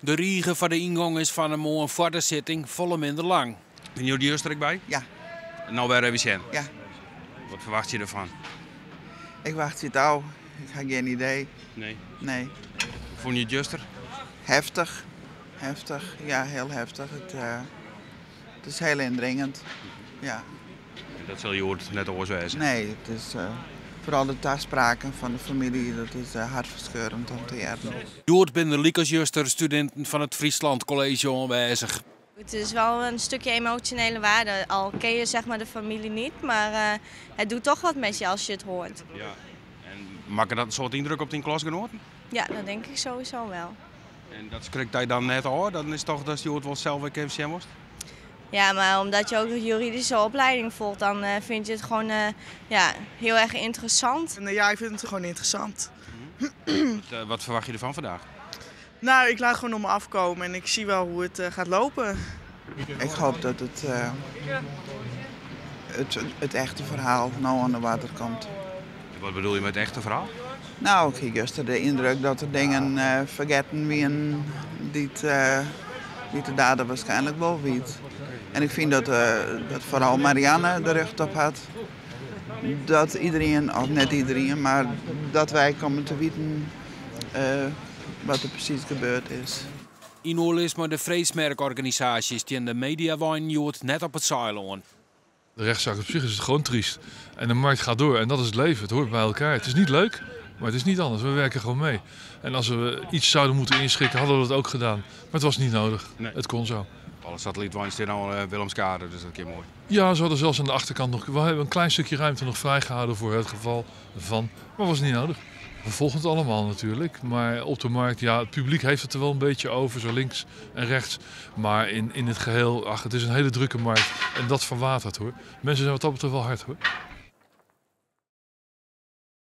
De riegen van de ingang is van een mooie vorderzitting volle minder lang. Ben je juster ook bij? Ja. Nou bij Revision. Ja. Wat verwacht je ervan? Ik wacht het al. Ik heb geen idee. Nee. Nee. Vond je het juster? Heftig. Heftig. Ja, heel heftig. Het is heel indringend. Ja. Dat zal je hoort net oorzaken. Nee, het is vooral de taatspraken van de familie. Dat is hartverscheurend om te horen. Jood binnen Liekers-juster studenten van het Friesland College aanwezig. Het is wel een stukje emotionele waarde. Al ken je zeg maar de familie niet, maar het doet toch wat met je als je het hoort. Ja. En maakt dat een soort indruk op die klasgenoten? Ja, dat denk ik sowieso wel. En dat schrikt hij dan net al, dan is toch dat je het wel zelf even zien moest? Ja, maar omdat je ook een juridische opleiding volgt, dan vind je het gewoon heel erg interessant. Ja, ik vind het gewoon interessant. Wat verwacht je ervan vandaag? Nou, ik laat gewoon op me afkomen en ik zie wel hoe het gaat lopen. Ik hoop dat het echte verhaal nou aan de water komt. Wat bedoel je met het echte verhaal? Nou, ik heb juist de indruk dat er dingen vergeten wie de dader waarschijnlijk wel weet. En ik vind dat vooral Marianne de recht op had. Dat iedereen, of net iedereen, maar dat wij komen te weten wat er precies gebeurd is. Inol is maar de vreesmerkorganisaties die in de mediawijn Jood net op het zeilen. De rechtszaak op zich is het gewoon triest. En de markt gaat door en dat is het leven. Het hoort bij elkaar. Het is niet leuk, maar het is niet anders. We werken gewoon mee. En als we iets zouden moeten inschikken, hadden we dat ook gedaan. Maar het was niet nodig. Nee. Het kon zo. Alle satellietwijns zijn al Willemskade, dus dat is een keer mooi. Ja, ze hadden zelfs aan de achterkant nog... We hebben een klein stukje ruimte nog vrijgehouden voor het geval van... Maar was niet nodig. We volgen het allemaal natuurlijk. Maar op de markt, ja, het publiek heeft het er wel een beetje over. Zo links en rechts. Maar in het geheel, het is een hele drukke markt. En dat verwatert hoor. Mensen zijn wat dat betreft wel hard hoor.